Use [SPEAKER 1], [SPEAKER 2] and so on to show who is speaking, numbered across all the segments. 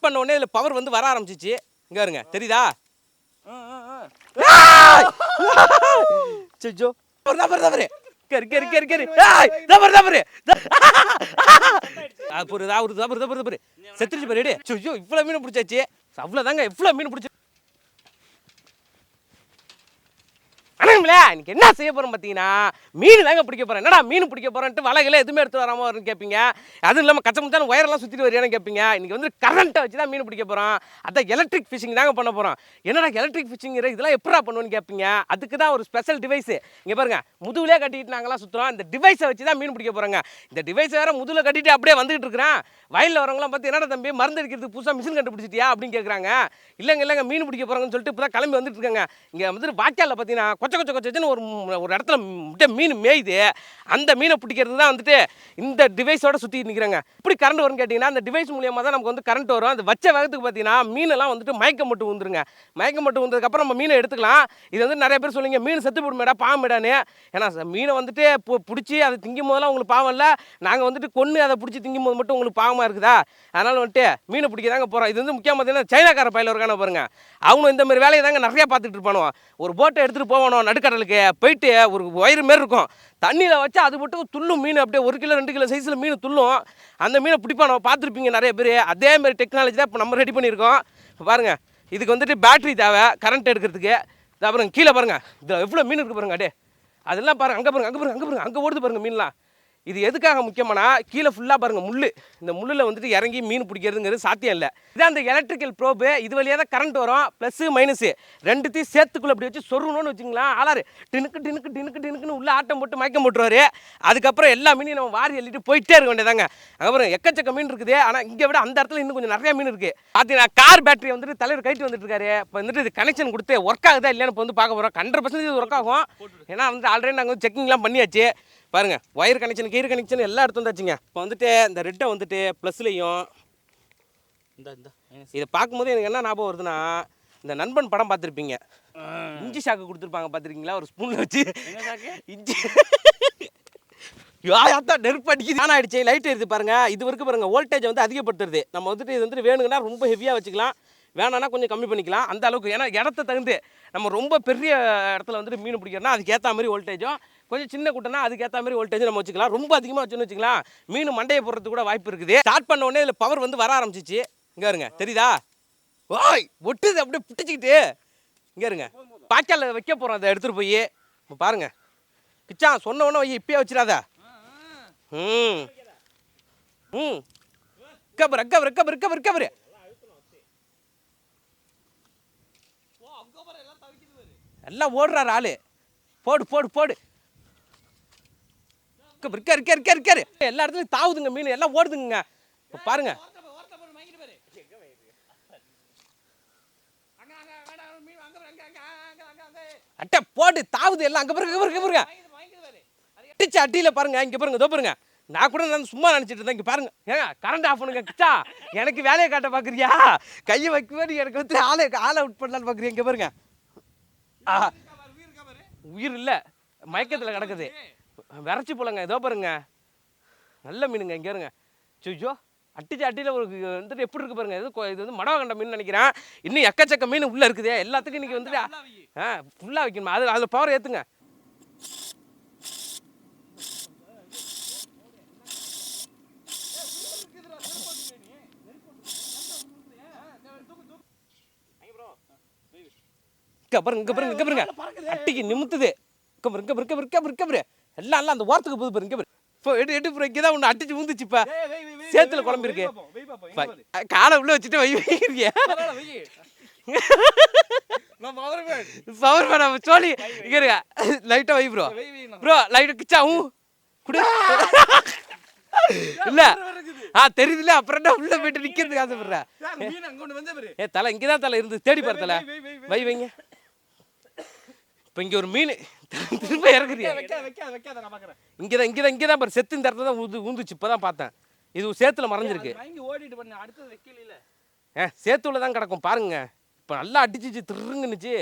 [SPEAKER 1] பண்ண உடனே இதில் பவர் வந்து வர ஆரம்பிச்சிச்சு. இங்கே இருங்க, தெரியுதா? சோ தவறு கரு கரு கரு கரு தவறு தவறு தவறு செத்துருச்சு பாரு. ஐயோ இவ்வளோ மீன் பிடிச்சாச்சு. அவ்வளோதாங்க, இவ்வளோ மீன் பிடிச்சி. இன்னைக்கு என்ன செய்ய போறோம் பார்த்தீங்கன்னா, மீன் தாங்க பிடிக்க போறேன். என்னடா மீன் பிடிக்க போறேன்ட்டு வலைகளை எதுவுமே எடுத்து வராம வரும்னு கேட்பீங்க. அதுவும் இல்லாமல் கச்சமுச்சான ஒயரெல்லாம் சுற்றிட்டு வரையானு கேட்பீங்க. இன்னைக்கு வந்து கரண்ட்டை வச்சு தான் மீன் பிடிக்க போகிறோம். அதான் எலக்ட்ரிக் ஃபிஷிங் தாங்க பண்ண போகிறோம். என்னடா எலக்ட்ரிக் ஃபிஷிங் இதெல்லாம் எப்படா பண்ணுவோன்னு கேட்பீங்க. அதுக்கு தான் ஒரு ஸ்பெஷல் டிவைஸ். இங்கே பாருங்க, முதுகுலே கட்டிட்டு நாங்களாம் சுற்றுறோம். இந்த டிவைஸை வச்சு தான் மீன் பிடிக்க போகிறோங்க. இந்த டிவைஸை வேறு முதுகில் கட்டிட்டு அப்படியே வந்துகிட்டு இருக்கிறேன். வயலில் வரவங்களாம் பார்த்து என்னடா தம்பி மருந்து அடிக்கிறதுக்கு புதுசாக மிஷின் கண்டுபிடிச்சிட்டியா அப்படின்னு கேட்குறாங்க. இல்லைங்க மீன் பிடிக்க போகிறாங்கன்னு சொல்லிட்டு இப்போ தான் கிளம்பி வந்துட்டு இருக்காங்க. இங்கே வந்துட்டு வாய்க்காலில் பார்த்தீங்கன்னா கொச்சன்னு ஒரு இடத்துல மீன் மேயுது. அந்த மீனை பிடிக்கிறது தான் வந்துட்டு இந்த டிவைஸோட சுற்றி நிற்கிறாங்க. இப்படி கரண்ட் வரும்னு கேட்டிங்கன்னா, அந்த டிவைஸ் மூலியமாக தான் நமக்கு வந்து கரண்ட் வரும். அது வச்ச வேகத்துக்கு பார்த்தீங்கன்னா மீனெல்லாம் வந்துட்டு மயக்கம் மட்டும் வந்துருங்க. மயக்கம் மட்டும் வந்ததுக்கப்புறம் நம்ம மீனை எடுத்துக்கலாம். இது வந்து நிறைய பேர் சொல்லுங்க, மீன் செத்து போடுமேடா பாவமேடான்னு. ஏன்னா மீனை வந்துட்டு பிடிச்சி அதை திங்கும் போதெல்லாம் உங்களுக்கு பாவம் இல்லை. நாங்கள் வந்துட்டு கொன்று அதை பிடிச்சி திங்கும் போது மட்டும் உங்களுக்கு பாவமாக இருக்குதா? அதனால் வந்துட்டு மீனை பிடிக்க தாங்க போகிறோம். இது வந்து முக்கியமாக பார்த்தீங்கன்னா சைனாக்கார பயில இருக்கான பாருங்க. அவங்க இந்த மாதிரி வேலையை தாங்க நிறையா பார்த்துட்டு இருப்பானோ. ஒரு போட்டை எடுத்துகிட்டு போகணும், நடுக்கடலுக்கு போயிட்டு ஒரு வயிறு மாரி இருக்கும், தண்ணியில் வச்சு அது மட்டும் துள்ளும் மீன். அப்படியே 1 கிலோ 2 கிலோ சைஸில் மீன் துள்ளும். அந்த மீனை பிடிப்பானோ பார்த்துருப்பீங்க நிறைய பேர். அதேமாதிரி டெக்னாலஜி தான் இப்போ நம்ம ரெடி பண்ணியிருக்கோம். பாருங்கள், இதுக்கு வந்துட்டு பேட்ரி தேவை கரண்ட் எடுக்கிறதுக்கு. அப்புறம் கீழே பாருங்கள், இதில் எவ்வளோ மீன் இருக்குது பாருங்க. அதெல்லாம் பாருங்கள், அங்கே ஓடுது பாருங்கள் மீன்லாம். இது எதுக்காக முக்கியமானா, கீழே ஃபுல்லாக பாருங்கள் முள். இந்த முள்ளில் வந்துட்டு இறங்கி மீன் பிடிக்கிறதுங்கிறது சாத்தியம் இல்லை. இதான் அந்த எலக்ட்ரிக்கல் ப்ரோப்பு. இது வழியாக தான் கரண்ட் வரும். ப்ளஸ்ஸு மைனஸு ரெண்டுத்தையும் சேர்த்துக்குள்ளே அப்படி வச்சு சொருணுன்னு வச்சுங்களா, ஆளாரு டினுக்குன்னு உள்ளே ஆட்டம் போட்டு மயக்கம் போட்டுருவார். அதுக்கப்புறம் எல்லா மீனையும் நம்ம வாரி அள்ளிட்டு போயிட்டே இருக்க வேண்டியதாங்க. அப்புறம் எக்கச்சக்க மீன் இருக்குது. ஆனால் இங்கே விட அந்த இடத்துல இன்னும் கொஞ்சம் நிறையா மீன் இருக்குது. பார்த்தீங்கன்னா கார் பேட்டரி வந்துட்டு தலைவர் கைட்டு வந்துட்டு இருக்காரு. இப்போ வந்துட்டு இது கனெக்ஷன் கொடுத்து ஒர்க் ஆகுதா இல்லையான்னு இப்போ வந்து பார்க்க போகிறோம். 100% இது ஒர்க் ஆகும். ஏன்னா வந்து ஆல்ரெடி நாங்கள் வந்து செக்கிங்லாம் பண்ணியாச்சு. பாருங்கள், ஒயர் கனெக்ஷன் கீர் கனெக்ஷன் எல்லாம் எடுத்து வந்தாச்சுங்க. இப்போ வந்துட்டு இந்த ரெட்டை வந்துட்டு ப்ளஸ்லையும் இதை பார்க்கும்போது எனக்கு என்ன ஞாபகம் வருதுன்னா, இந்த நண்பன் படம் பார்த்துருப்பீங்க. இஞ்சி சாக்கு கொடுத்துருப்பாங்க பார்த்துருக்கீங்களா, ஒரு ஸ்பூனில் வச்சு இஞ்சி யாத்தான் நெருப்பு அடிக்குது. ஆன் ஆகிடுச்சு, லைட் எடுத்து பாருங்கள். இது வரைக்கும் பாருங்கள் வோல்டேஜ் வந்து அதிகப்படுத்துறது. நம்ம வந்துட்டு இது வந்துட்டு வேணுங்கன்னா ரொம்ப ஹெவியாக வச்சுக்கலாம், வேணான்னா கொஞ்சம் கம்மி பண்ணிக்கலாம். அந்த அளவுக்கு ஏன்னா இடத்த தகுந்து நம்ம ரொம்ப பெரிய இடத்துல வந்துட்டு மீன் பிடிக்கிறோன்னா அதுக்கேற்ற மாதிரி வோல்டேஜும், கொஞ்சம் சின்ன கூட்டம்னா அதுக்கேற்ற மாதிரி வோல்டேஜ் நம்ம வச்சுக்கலாம். ரொம்ப அதிகமாக வச்சுன்னு வச்சுக்கலாம், மீன் மண்டையை போடுறதுக்கு கூட வாய்ப்பு இருக்குது. ஸ்டார்ட் பண்ண உடனே இதில் பவர் வந்து வர ஆரம்பிச்சிச்சு. இங்கே இருங்க, தெரியுதா? ஓய் ஒட்டுது அப்படியே புட்டிச்சிக்கிட்டு. இங்கே இருங்க, பாய்க்கால வைக்க போகிறோம். அதை எடுத்துகிட்டு போய் இப்போ பாருங்கள். கிச்சா சொன்ன உடனே வை, இப்பயே வச்சிடாத. ரெக்கவர் எல்லாம் ஓடுறாரு ஆளு. போடு இருக்காரு. எல்லா இடத்துலையும் தாவுதுங்க மீன், எல்லாம் ஓடுதுங்க. இப்போ பாருங்க, அட்டை போட்டு தாவுது எல்லாம். அங்கே பாருங்க அடிச்சு அட்டியில் பாருங்க. இங்கே பாருங்க, இதோ பாருங்க. நான் கூட நான் சும்மா நினச்சிட்டு இருந்தேன். இங்கே பாருங்க, ஏங்க கரண்ட் ஆஃப் பண்ணுங்க. கிச்சா எனக்கு வேலையை காட்ட பார்க்குறியா? கையை வைக்கும்போது எனக்கு வந்து ஆளை அவுட் பண்ணலான்னு பார்க்குறியா? இங்கே பாருங்க, உயிர் இல்லை, மயக்கத்தில் கிடக்குது, விரைச்சி போலங்க. இதோ பாருங்க, நல்ல மீனுங்க. இங்கே இருங்க, சுஜோ அட்டியில் ஒரு வந்துட்டு எப்படி இருக்கு பாருங்க. இது வந்து மடவ கண்ட மீன் நினைக்கிறேன். இன்னும் எக்கச்சக்க மீன் உள்ளே இருக்குது. எல்லாத்துக்கும் இன்றைக்கி வந்துட்டு ஃபுல்லாக வைக்கணுமா? அதில் பவர் ஏற்றுங்க. இங்கே பாருங்க அட்டிக்கு நிமித்துது. எல்லாம் அந்த ஓரத்துக்கு போகுது பாருங்க. இங்கே தான் ஒன்று அட்டிச்சு ஊந்துச்சு. இப்போ சேத்துல குழம்பு இருக்கு. காலை உள்ள வச்சுட்டு வைங்க. பவர் வேணாம் சோழி. இங்கே இருக்க லைட்டாக வை ப்ரோ லைட்டாக கிச்சா குடு. இல்ல தெரியுதுல்ல, அப்புறம் என்ன உள்ள போயிட்டு நிக்கிறதுக்கு ஆசைப்படுறேன். தலை இங்கதான் தலை இருந்து தேடி பாரு. தலை வைங்க. இப்ப இங்க ஒரு மீன் திரும்ப இறக்குறியா? இங்கதான் பாரு, செத்து இந்த இடத்துல தான் ஊந்துச்சு. இப்பதான் பார்த்தேன், இது சேத்துல மறைஞ்சிருக்கு. சேத்துல தான் கிடக்கும் பாருங்க. இப்ப நல்லா அடிச்சிச்சு, திருங்குனுச்சு.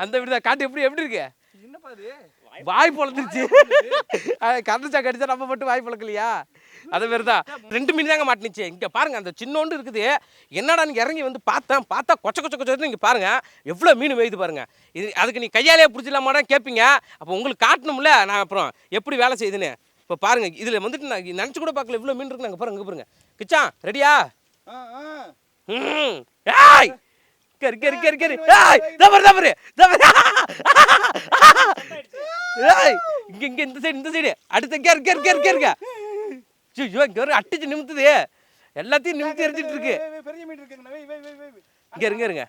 [SPEAKER 1] அந்த வீடு காட்டு எப்படி இருக்கு? வாய் பொழந்துருச்சு. கரண்ட் சாக்கு அடிச்சா நம்ம மட்டும் வாய் பொழக்கலையா? அதே மாதிரி தான் 2 மீன் தாங்க மாட்டினுச்சு. இங்கே பாருங்க அந்த சின்னோண்டு இருக்குது. என்னடான்னு இறங்கி வந்து பார்த்தா கொச்ச கொச்ச கொச்சன்னு இங்கே பாருங்க எவ்வளோ மீன் மேயுது பாருங்க. இது அதுக்கு நீ கையாலே பிடிச்சிடலாமாடா கேட்பீங்க. அப்போ உங்களுக்கு காட்டணும்ல நான் அப்புறம் எப்படி வேலை செய்யுதுன்னு. இப்போ பாருங்க இதில் வந்துட்டு நான் நினச்சி கூட பார்க்கல இவ்வளோ மீன் இருக்கு. நாங்கள் பாருங்க இங்கே பாருங்க. கிச்சான் ரெடியா? ஏய் கரு கரு கரு கரு. ஏய் தவறு. ஏய் இங்க இந்த சைடு அடுத்த கேருங்க. ஐயோ இங்க ஒரு அட்டிச்சு நிமித்துது. எல்லாத்தையும் நிமித்தி எரிஞ்சிட்டு இருக்கு. இங்க இருங்க.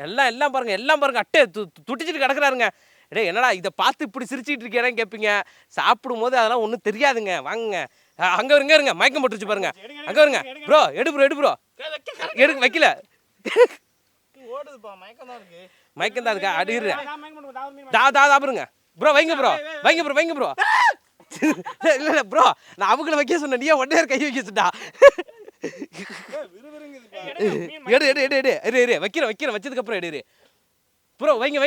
[SPEAKER 1] எல்லாம் பாருங்க அட்டை துட்டிச்சிட்டு கிடக்குறாருங்க. டேய் என்னடா இதை பார்த்து இப்படி சிரிச்சிட்டு இருக்கேன்னு கேட்பீங்க. சாப்பிடும் போது அதெல்லாம் ஒன்றும் தெரியாதுங்க. வாங்குங்க. அங்கே இருங்க மயக்கம் போட்டுருச்சு பாருங்க. அங்கே வருங்க ப்ரோ. எடு ப்ரோ எடுக்க வைக்கல. மயக்கம் தான் இருக்கா? அடிக்கிறேன் தாருங்க ப்ரோ. வைங்க ப்ரோ. இல்ல ப்ரோ நான் அவங்கள வைக்க சொன்னேன். நீ ஒன்னே கை வைக்க சொன்னா. எடு வைக்கிறேன். வச்சதுக்கு அப்புறம் எடு ப்ரோ. வைங்க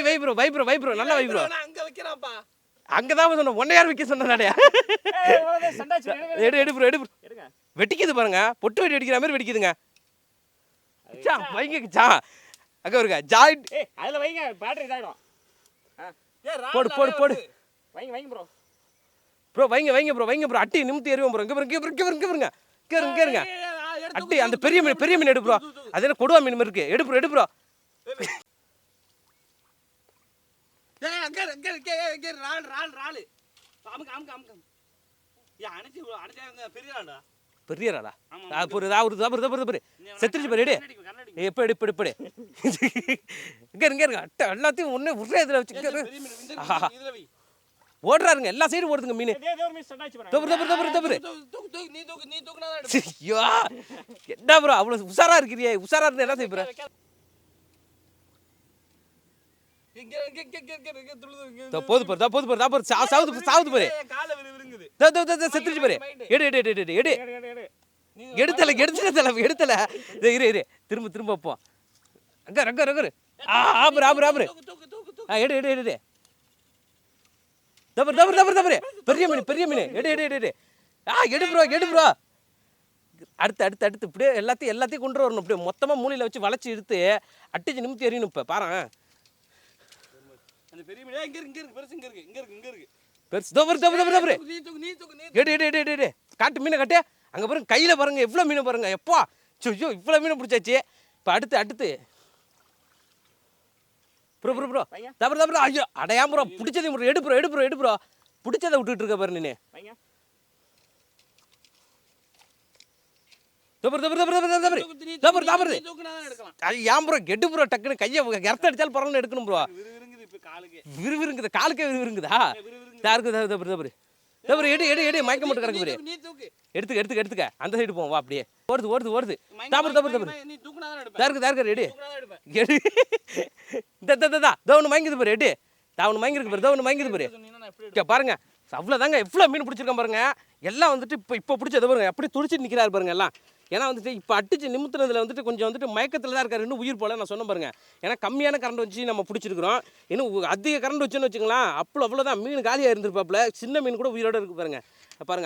[SPEAKER 1] வை ப்ரோ நல்லா வை ப்ரோ. அங்கதான் சொன்ன ஒன்னே யார் வைக்க சொன்னே. எடு ப்ரோ வெட்டிக்குது பாருங்க. பொட்டு வெட்டி அடிக்கிற மாதிரி வெடிக்குதுங்க. வைங்க அங்க இருக்க ஜாயிண்ட்
[SPEAKER 2] அதுல வைங்க பேட்டரி இதாயிடும்.
[SPEAKER 1] போடு
[SPEAKER 2] வைங்க
[SPEAKER 1] ப்ரோ. அட்டி நிமித்தி எறிவோம் ப்ரோ. இங்க பாருங்க. அட்டி அந்த பெரிய மீன் எடு ப்ரோ. அது என்ன கொடுவா மீன் இருக்கு. எடு ப்ரோ. பெரிய ராளா? செத்துருச்சு பாரு. எடு எப்ப இங்க அட்டை எல்லாத்தையும் ஒண்ணு ஒரே இதுல வச்சு ஓடுறாருங்க. எல்லா சைடும் ஓடுதுங்க மீன். என்ன ப்ரோ அவ்வளவு உஷாரா இருக்கிறியே? உஷாரா இருந்தா என்ன செய்ய? போது பாரு சாவுது பாரு. செத்துருச்சு பாரு. எடு எடுத்தல. இரு திரும்ப வைப்போம். அங்க ஆபரு. எடு தவறு. பெரிய மீன் எடு. எடு ப்ரோ. அடுத்து இப்படியே எல்லாத்தையும் கொண்டு வரணும். அப்படியே மொத்தமா மூலையில வச்சு வளைச்சு இழுத்து அட்டிச்சு நிமித்தி எறியணும். இப்ப பாரு அந்த பெரிய மீன் இங்க இருக்கு. பெருசு தவறு. எடு காட்டு மீனை காட்டு. அங்க பாருங்க கையில பாருங்க எவ்வளவு மீன் பாருங்க. எப்பா ஐயோ இவ்வளவு மீன் பிடிச்சாச்சு. இப்ப அடுத்து ப்ரோ தவறு. ஐயோ அடையாம ப்ரோ பிடிச்சதை எடு ப்ரோ. பிடிச்சதை விட்டுட்டு இருக்க பாரு நீ. ஏன் ப்ரோ கெட்டு ப்ரோ டக்குன்னு கையை இறத்த அடிச்சாலும் பரவாயில்ல எடுக்கணும் ப்ரோ. விறுவிறுங்குது காலுக்கே விறுவிறுங்குதா? தவறு எடு மயக்கம் மட்டும் கிடக்கு பாரு. எடுத்துக்க அந்த சைடு போவோம். வா அப்படியே ஓடுது. தவறு எடு தவணு மயங்குது பாரு. எடு தவணு மயங்குது பாரு. பாருங்க அவ்வளோதாங்க எவ்வளோ மீன் பிடிச்சிருக்கேன் பாருங்க. எல்லாம் வந்துட்டு இப்போ பிடிச்சது பாருங்க அப்படி துடிச்சிட்டு நிற்கிறாரு பாருங்க எல்லாம். ஏன்னா வந்துட்டு இப்போ அட்டிச்சு நிமித்துனதுல வந்துட்டு கொஞ்சம் வந்துட்டு மயக்கத்தில் தான் இருக்காரு. இன்னும் உயிர் போல நான் சொன்ன பாருங்க. ஏன்னா கம்மியான கரண்ட் வச்சு நம்ம பிடிச்சிருக்கிறோம். இன்னும் அதிக கரண்ட் வச்சுன்னு வச்சுக்கலாம் அவ்வளோதான் மீன் காலியாக இருந்திருப்பாப்புல. சின்ன மீன் கூட உயிரோடு இருக்கு பாருங்க.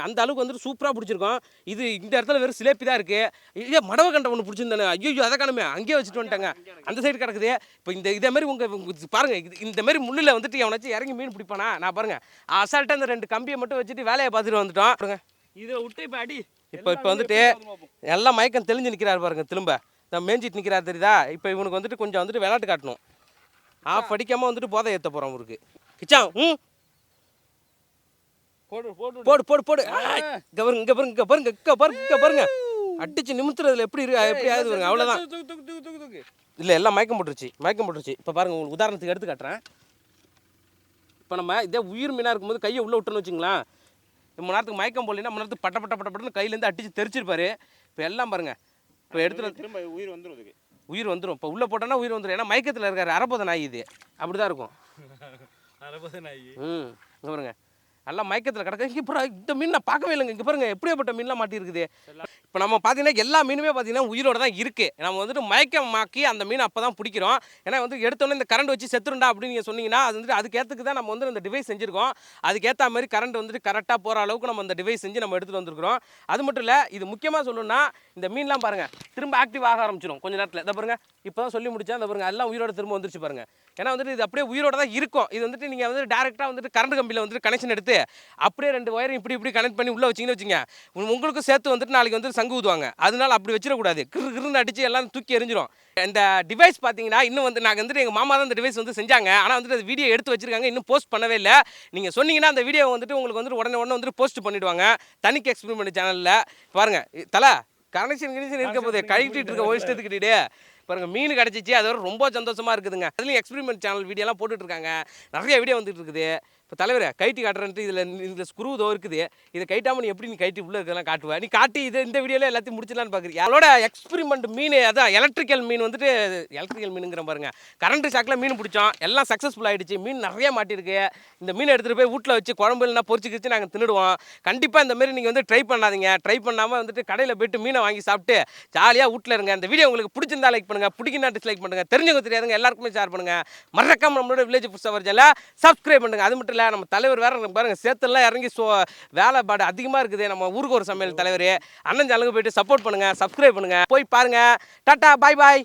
[SPEAKER 1] அந்த அளவுக்கு வந்துட்டு சூப்பராக பிடிச்சிருக்கோம். இது இந்த இடத்துல வெறும் சிலேப்பி தான் இருக்குது. இதே மடவை கண்டை ஒன்று பிடிச்சிருந்தானே. ஐயோ அதை காணுமே அங்கேயே வச்சுட்டு வந்துட்டாங்க. அந்த சைடு கிடக்குது. இப்போ இதே மாதிரி உங்கள் பாருங்கள் இந்த மாதிரி முள்ளில் வந்துட்டு எவனாச்சும் இறங்கி மீன் பிடிப்பானா? நான் பாருங்கள் அசால்ட்டாக இந்த 2 கம்பியை மட்டும் வச்சுட்டு வேலையை பார்த்துட்டு வந்துட்டோம். பாருங்க இதை விட்டு இப்போ அடி. இப்போ வந்துட்டு எல்லாம் மயக்கம் தெளிஞ்சு நிற்கிறாரு பாருங்க. திரும்ப மேய்ஞ்சிட்டு நிற்கிறாரு தெரியுதா? இப்போ இவனுக்கு வந்துட்டு கொஞ்சம் வந்துட்டு விளையாட்டு காட்டணும். படிக்காமல் வந்துட்டு போதை ஏற்ற போகிறோம் அவருக்கு. கிச்சான் போடு. இங்க பாருங்க அடிச்சு நிமித்துறதுல எப்படி ஆகுது பாருங்க. அவ்வளோதான். இல்லை எல்லாம் மயக்கம் போட்டுருச்சு. இப்போ பாருங்க உங்களுக்கு உதாரணத்துக்கு எடுத்து காட்டுறேன். இப்போ நம்ம இதே உயிர் மீனாக இருக்கும்போது கையை உள்ளே விட்டோன்னு வச்சுங்களேன். ரொம்ப நேரத்துக்கு மயக்கம் போடலைன்னா ரொம்ப நேரத்துக்கு பட்டப்பட்டு கையிலேருந்து அடிச்சு தெரிச்சிருப்பாரு. இப்போ எல்லாம் பாருங்க இப்போ எடுத்துட்டு திரும்ப உயிர் வந்துடும். இப்போ உள்ளே போட்டோன்னா உயிர் வந்துடும். ஏன்னா மயக்கத்தில் இருக்காரு. அரபோத நாய் இது அப்படி தான் இருக்கும். அரபோத நாய் பாருங்க நல்லா மயக்கத்தில் கிடக்கு. இங்கே பாரு, இந்த மீன் நான் பார்க்கவே இல்லைங்க. இங்கே பாருங்க எப்படியாப்பட்ட மீன்லாம் மாட்டியிருக்குது. இப்போ நம்ம பார்த்தீங்கன்னா எல்லா மீனுமே பார்த்தீங்கன்னா உயிரோட தான் இருக்குது. நம்ம வந்துட்டு மயக்கமாக்கி அந்த மீனை அப்போ தான் பிடிக்கிறோம். ஏன்னா வந்து எடுத்தோன்னே இந்த கரண்ட் வச்சு செத்துருண்டா அப்படின்னு நீங்கள் சொன்னீங்கன்னா அது வந்துட்டு அதுக்கேற்றுக்கு தான் நம்ம வந்து இந்த டிவைஸ் செஞ்சுருக்கோம். அதுக்கேற்ற மாதிரி கரண்ட் வந்துட்டு கரெக்டாக போகிற அளவுக்கு நம்ம அந்த டிவைஸ் செஞ்சு நம்ம எடுத்துகிட்டு வந்திருக்கிறோம். அது மட்டும் இல்லை, இது முக்கியமாக சொல்லணும்னா இந்த மீன்லாம் பாருங்கள் திரும்ப ஆக்டிவ் ஆக ஆரம்பிச்சிடும் கொஞ்சம் நேரத்தில். இதை பாருங்க, இப்போ தான் சொல்லி முடிச்சேன். இந்த பாருங்க எல்லாம் உயிரோட திரும்ப வந்துருச்சு பாருங்க. ஏன்னா வந்துட்டு இது அப்படியே உயிரோட தான் இருக்கும். இது வந்துட்டு நீங்கள் வந்து டேரெக்டாக வந்துட்டு கரண்ட் கம்பியில் வந்துட்டு கனெக்ஷன் எடுத்து அப்படியே 2 ஒயரும் இப்படி கனெக்ட் பண்ணி உள்ளே வச்சிங்கன்னு வச்சுங்க, உங்களுக்கும் சேர்த்து வந்துட்டு நாளைக்கு வந்து சங்கு ஊதுவாங்க. அதனால அப்படி வச்சிடக்கூடாது. கிருன்னு அடித்து எல்லாம் தூக்கி எறிஞ்சிரும். இந்த டிவைஸ் பார்த்தீங்கன்னா இன்னும் வந்து நாங்கள் வந்துட்டு எங்கள் மாமா தான் இந்த டிவைஸ் வந்து செஞ்சாங்க. ஆனால் வந்துட்டு அது வீடியோ எடுத்து வச்சிருக்காங்க, இன்னும் போஸ்ட் பண்ணவே இல்லை. நீங்கள் சொன்னீங்கன்னா அந்த வீடியோ வந்துட்டு உங்களுக்கு வந்துட்டு உடனே வந்துட்டு போஸ்ட் பண்ணிவிடுவாங்க தனிக்கு எக்ஸ்பெரிமெண்ட் சேனலில். பாருங்க தலை கனெக்ஷன் இருக்க போதே கழிக்கிட்டு இருக்க ஒரு இஷ்டத்துக்கிட்டே பாருங்க மீன் கிடச்சிச்சு. அது ரொம்ப சந்தோஷமாக இருக்குதுங்க. அதுலேயும் எக்ஸ்பெரிமெண்ட் சேனல் வீடியோலாம் போட்டுட்ருக்காங்க. நிறைய வீடியோ வந்துட்டு இருக்குது. இப்போ தலைவரை கைட்டி காட்டுறேன்ட்டு இதில் ஸ்க்ரூ தோ இருக்குது. இதை கைட்டாமல் நீ எப்படி கைட்டி உள்ளே இருக்கலாம் காட்டுவேன். நீ காட்டி இந்த வீடியோவில் எல்லாத்தையும் முடிச்சிடலான்னு பார்க்குறீங்க. அவளோட எக்ஸ்பெரிமெண்ட் மீன் அதான் எலக்ட்ரிக்கல் மீன் வந்துட்டு எலக்ட்ரிக்கல் மீனுங்கிற பாருங்க. கரண்ட் ஷாக்கில் மீன் பிடிச்சோம், எல்லாம் சக்ஸஸ்ஃபுல் ஆகிடுச்சு. மீன் நிறைய மாட்டிருக்கு. இந்த மீன் எடுத்துகிட்டு போய் வீட்டில் வச்சு குழம்பு இல்லைனா பொரிச்சு நாங்கள் தின்னுடுவோம். கண்டிப்பாக இந்த மாதிரி நீங்கள் வந்து ட்ரை பண்ணாதீங்க. ட்ரை பண்ணாமல் வந்துட்டு கடையில் போய்ட்டு மீனை வாங்கி சாப்பிட்டு ஜாலியாக வீட்டில் இருங்க. இந்த வீடியோ உங்களுக்கு பிடிச்சிருந்தா லைக் பண்ணுங்கள், பிடிக்கினா டிஸ்லைக் பண்ணுங்கள், தெரிஞ்சவங்க தெரியாதுங்க எல்லாருக்குமே ஷேர் பண்ணுங்கள். மறக்காம நம்மளோட வில்லேஜ் ஃபுட் சவர் சேனலை சப்ஸ்கிரைப் பண்ணுங்கள். அது மட்டும் இல்லை, நம்ம தலைவர் வேறு பாருங்க சேத்தெல்லாம் இறங்கி வேலை பாடு அதிகமாக இருக்குது. நம்ம ஊருக்கு ஒரு சமையல் தலைவர் அண்ணன் சேனலுக்கு போயிட்டு சப்போர்ட் பண்ணுங்கள், சப்ஸ்கிரைப் பண்ணுங்கள், போய் பாருங்கள். டாட்டா, பாய் பாய்.